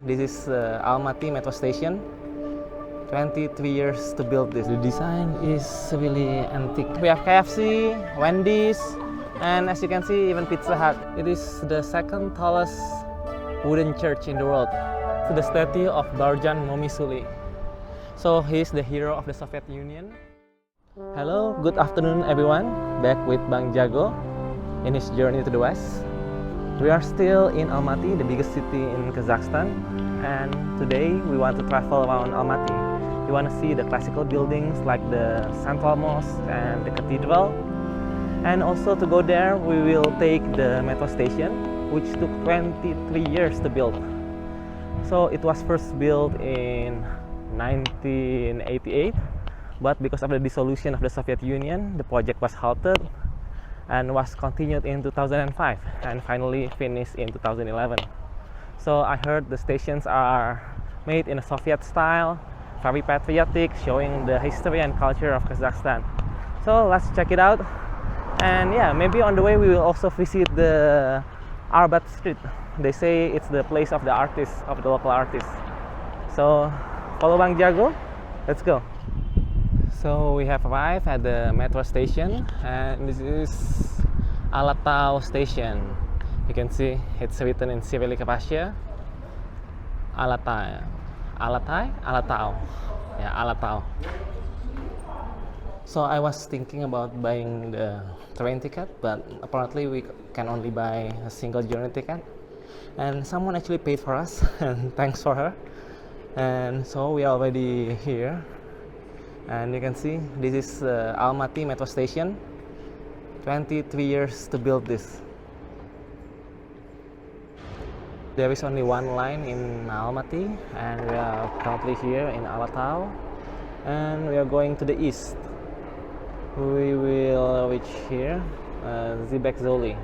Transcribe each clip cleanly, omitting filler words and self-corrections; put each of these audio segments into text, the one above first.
This is Almaty metro station. 23 years to build this. The design is really antique. We have KFC, Wendy's, and as you can see, even Pizza Hut. It is the second tallest wooden church in the world. To the statue of Barjan Momisuli. So he's the hero of the Soviet Union. Hello, good afternoon everyone. Back with Bang Jago in his journey to the west. We are still in Almaty, the biggest city in Kazakhstan. And today we want to travel around Almaty. We want to see the classical buildings like the Central Mosque and the Cathedral. And also to go there, we will take the metro station, which took 23 years to build. So it was first built in 1988, but because of the dissolution of the Soviet Union, the project was halted and was continued in 2005 and finally finished in 2011. So I heard the stations are made in a Soviet style, very patriotic, showing the history and culture of Kazakhstan. So let's check it out. And yeah, maybe on the way we will also visit the Arbat Street. They say it's the place of the artists, of the local artists. So follow Bang Jago, let's go. So we have arrived at the metro station, and this is Alatau station. You can see it's written in Cyrillic Russia. Alatau. Yeah, Alatau. So I was thinking about buying the train ticket, but apparently we can only buy a single journey ticket. And someone actually paid for us, and thanks for her. And so we are already here. And you can see this is Almaty metro station. 23 years to build this. There is only one line in Almaty, and we are currently here in Alatau, and we are going to the east. We will reach here, Zhibek Zholy.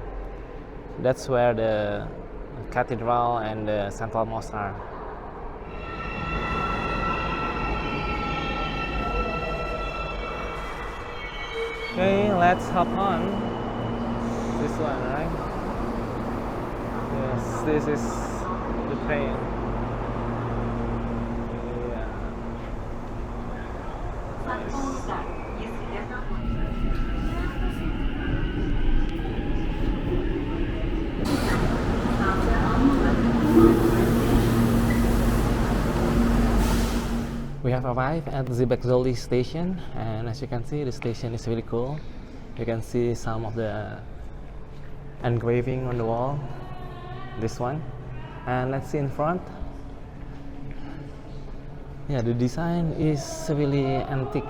That's where the Cathedral and the Central Mosque are. Okay, let's hop on this one, right? Yes, this is the train. Yeah. We have arrived at Zhibek Zholy station, and as you can see, the station is really cool. You can see some of the engraving on the wall, this one, and let's see in front. Yeah, the design is really antique.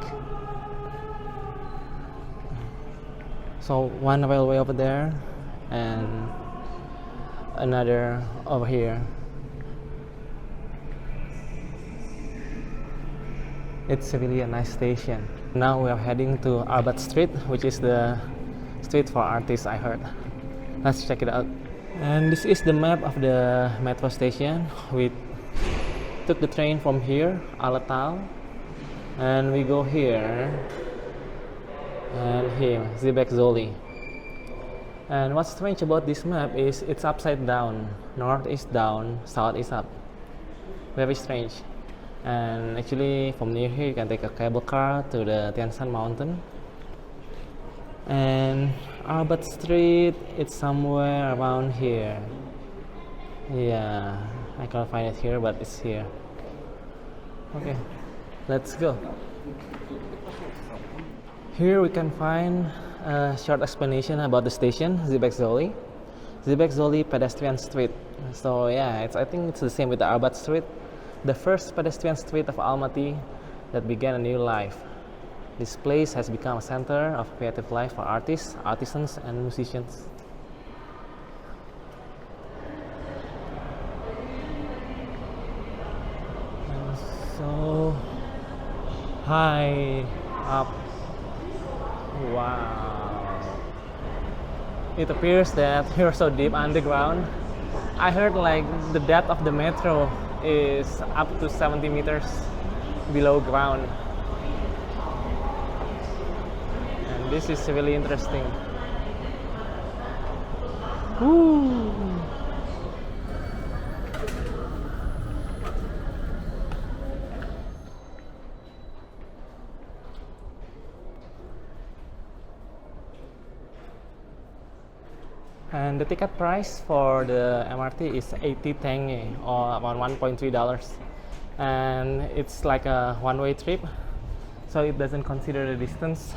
So one railway over there and another over here. It's really a nice station. Now we are heading to Arbat Street, which is the street for artists, I heard. Let's check it out. And this is the map of the metro station. We took the train from here, Alatau, and we go here and here, Zhibek Zholy. And what's strange about this map is it's upside down. North is down, south is up. Very strange. And actually from near here you can take a cable car to the Tian Shan mountain. And Arbat Street, it's somewhere around here. Yeah, I can't find it here, but it's here. Okay, let's go. Here we can find a short explanation about the station, Zhibek Zholy. Zhibek Zholy pedestrian street. So yeah, I think it's the same with the Arbat Street. The first pedestrian street of Almaty that began a new life. This place has become a center of creative life for artists, artisans, and musicians. And so high up. Wow. It appears that you're so deep underground. I heard like the depth of the metro is up to 70 meters below ground. And this is really interesting. Woo. And the ticket price for the MRT is 80 tenge or about $1.3. And it's like a one-way trip, so it doesn't consider the distance.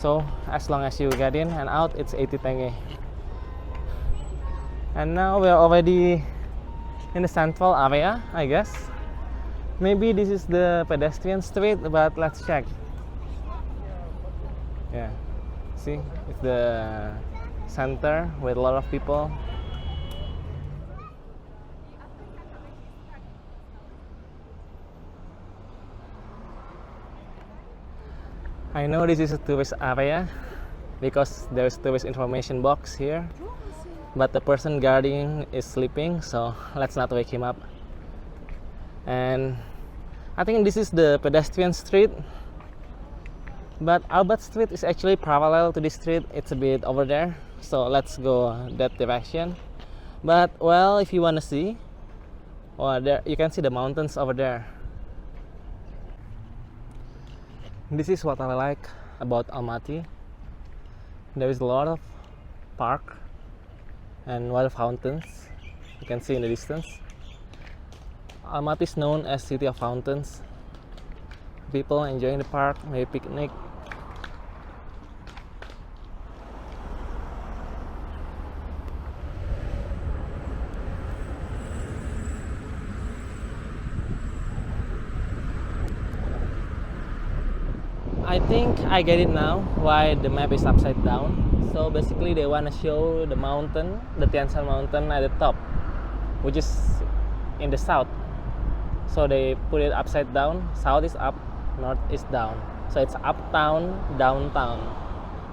So as long as you get in and out, it's 80 tenge. And now we're already in the central area, I guess. Maybe this is the pedestrian street, but let's check. Yeah, see, it's the center with a lot of people. I know this is a tourist area because there's tourist information box here, but the person guarding is sleeping, so let's not wake him up. And I think this is the pedestrian street, but Arbat Street is actually parallel to this street. It's a bit over there, so let's go that direction. But well, if you want to see, well, there you can see the mountains over there. This is what I like about Almaty. There is a lot of park and water fountains you can see in the distance. Almaty is known as City of Fountains. People enjoying the park, maybe picnic. I think I get it now why the map is upside down. So basically they want to show the mountain, the Tian Shan mountain at the top, which is in the south. So they put it upside down. South is up, north is down. So it's uptown, downtown.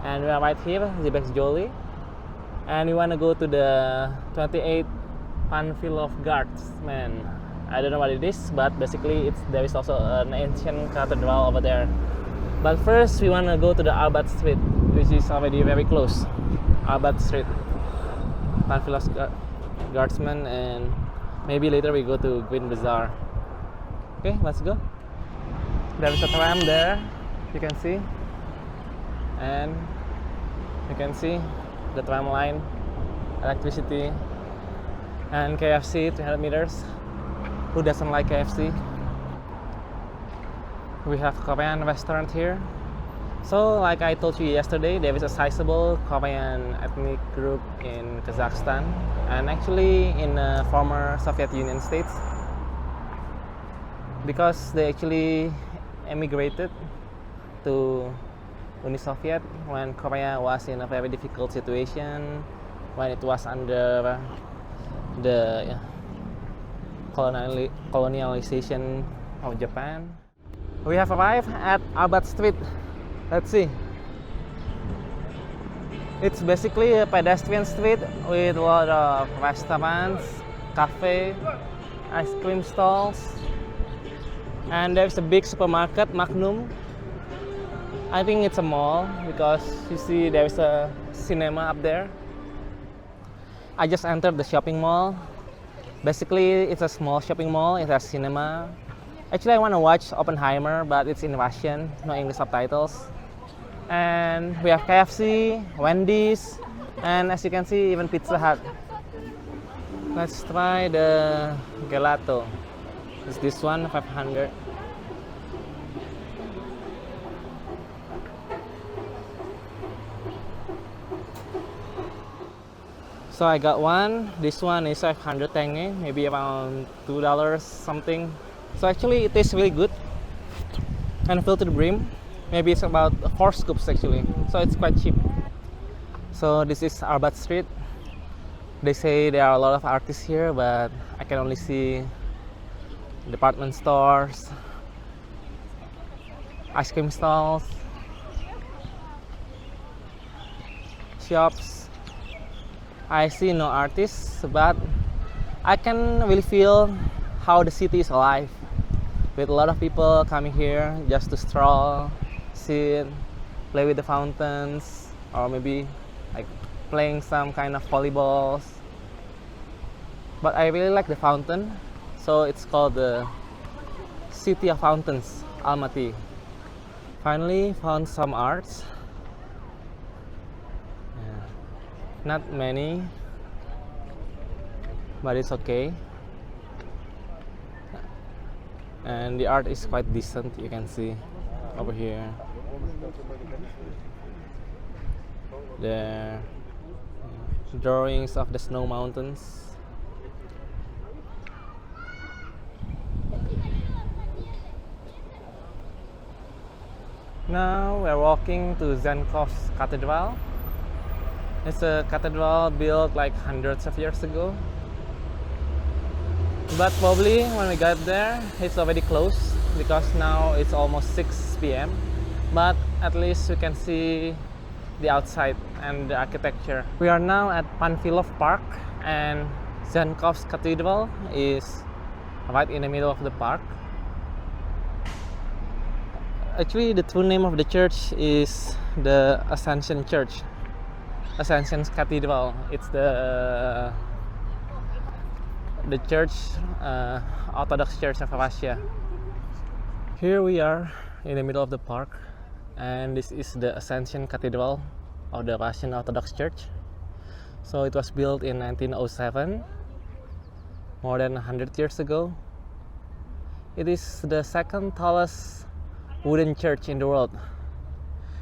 And we are right here, Zhibek Zholy. And we want to go to the 28 Panfil of Guards. Man, I don't know what it is, but basically there is also an ancient cathedral over there. But first we want to go to the Arbat Street, which is already very close. Arbat Street, Panfil of Guardsmen, and maybe later we go to Green Bazaar. Okay, let's go. There's a tram there, you can see. And you can see the tram line, electricity, and KFC 300 meters. Who doesn't like KFC? We have Korean restaurant here. So like I told you yesterday, there is a sizable Korean ethnic group in Kazakhstan and actually in former Soviet Union states, because they actually emigrated to Uni Soviet when Korea was in a very difficult situation, when it was under the colonialization of Japan. We have arrived at Arbat Street. Let's see. It's basically a pedestrian street with a lot of restaurants, cafe, ice cream stalls, and there's a big supermarket, Magnum. I think it's a mall because you see there's a cinema up there. I just entered the shopping mall. Basically, it's a small shopping mall. It has cinema. Actually, I want to watch Oppenheimer, but it's in Russian, no English subtitles. And we have KFC, Wendy's, and as you can see, even Pizza Hut. Let's try the gelato. It's this one, 500. So I got one. This one is 500 tenge, maybe around $2 something. So actually it tastes really good and filled to the brim. Maybe it's about 4 scoops actually, so it's quite cheap. So this is Arbat Street. They say there are a lot of artists here, but I can only see department stores, ice cream stalls, shops. I see no artists, but I can really feel how the city is alive, with a lot of people coming here just to stroll, sit, play with the fountains, or maybe like playing some kind of volleyballs. But I really like the fountain, so it's called the City of Fountains, Almaty. Finally found some arts. Yeah. Not many, but it's okay. And the art is quite decent, you can see over here. The drawings of the snow mountains. Now we're walking to Zenkov's Cathedral. It's a cathedral built like hundreds of years ago. But probably when we got there, it's already closed because now it's almost 6 p.m. But at least you can see the outside and the architecture. We are now at Panfilov Park, and Zenkov's Cathedral is right in the middle of the park. Actually, the true name of the church is the Ascension Church, Ascension's Cathedral. It's the church, Orthodox Church of Russia. Here we are in the middle of the park, and this is the Ascension Cathedral of the Russian Orthodox Church. So it was built in 1907, more than 100 years ago. It is the second tallest wooden church in the world,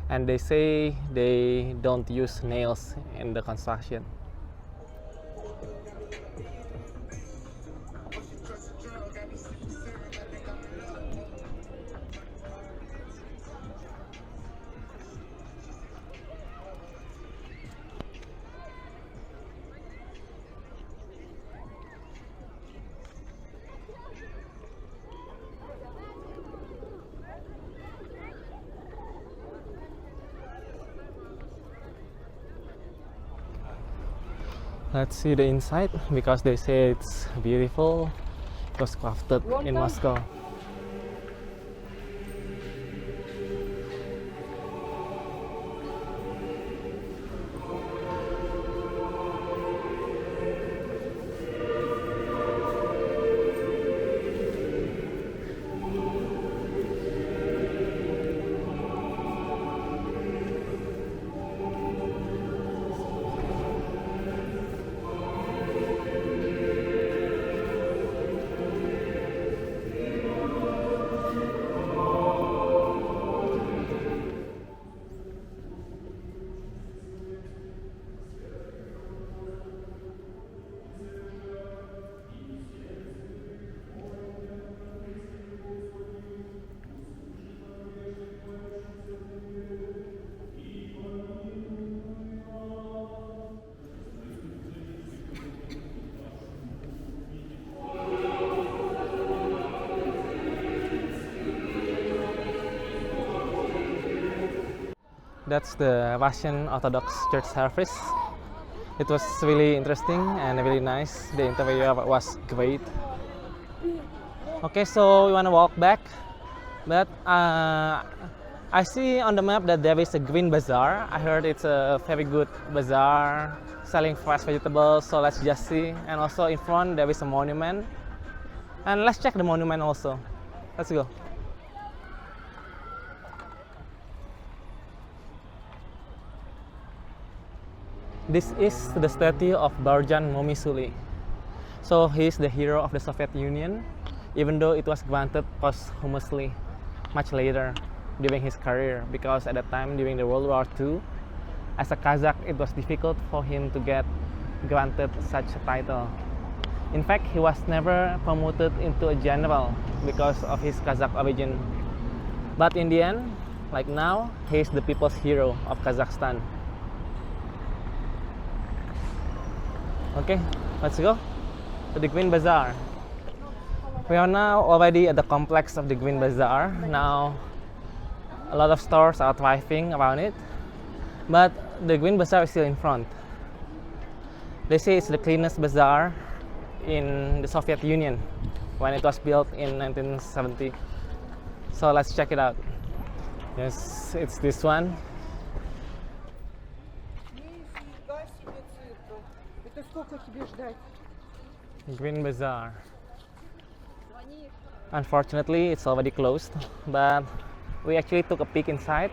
and they say they don't use nails in the construction. Let's see the inside, because they say it's beautiful. It was crafted in Moscow. That's the Russian Orthodox Church service. It was really interesting and really nice. The interior was great. Okay, so we want to walk back, but I see on the map that there is a green bazaar. I heard it's a very good bazaar selling fresh vegetables, so let's just see. And also in front there is a monument, and let's check the monument also. Let's go. This is the statue of Barjan Momisuli. So he is the hero of the Soviet Union, even though it was granted posthumously much later during his career, because at that time during the World War II, as a Kazakh, it was difficult for him to get granted such a title. In fact, he was never promoted into a general because of his Kazakh origin. But in the end, like now, he is the people's hero of Kazakhstan. Okay, let's go to the Green Bazaar. We are now already at the complex of the Green Bazaar. Now, a lot of stores are thriving around it, but the Green Bazaar is still in front. They say it's the cleanest bazaar in the Soviet Union when it was built in 1970. So let's check it out. Yes, it's this one. Green Bazaar. Unfortunately, it's already closed, but we actually took a peek inside.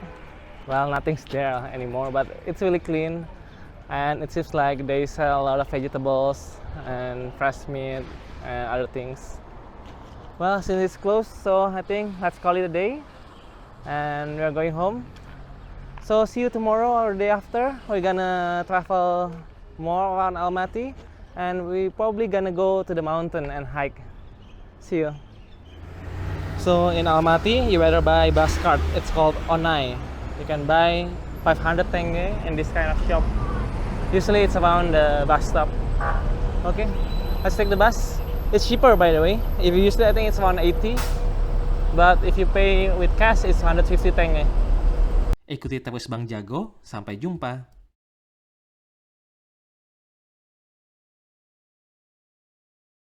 Well, nothing's there anymore, but it's really clean. and it seems like they sell a lot of vegetables and fresh meat and other things. Well, since it's closed, so I think let's call it a day, and we're going home. So see you tomorrow or the day after. We're gonna travel more around Almaty, and we probably gonna go to the mountain and hike. See you. So in Almaty, you better buy bus card. It's called Onai. You can buy 500 tenge in this kind of shop. Usually it's around the bus stop. Okay, let's take the bus. It's cheaper, by the way. If you usually, I think it's around 80, but if you pay with cash, it's 150 tenge. Ikuti terus Bang Jago. Sampai jumpa.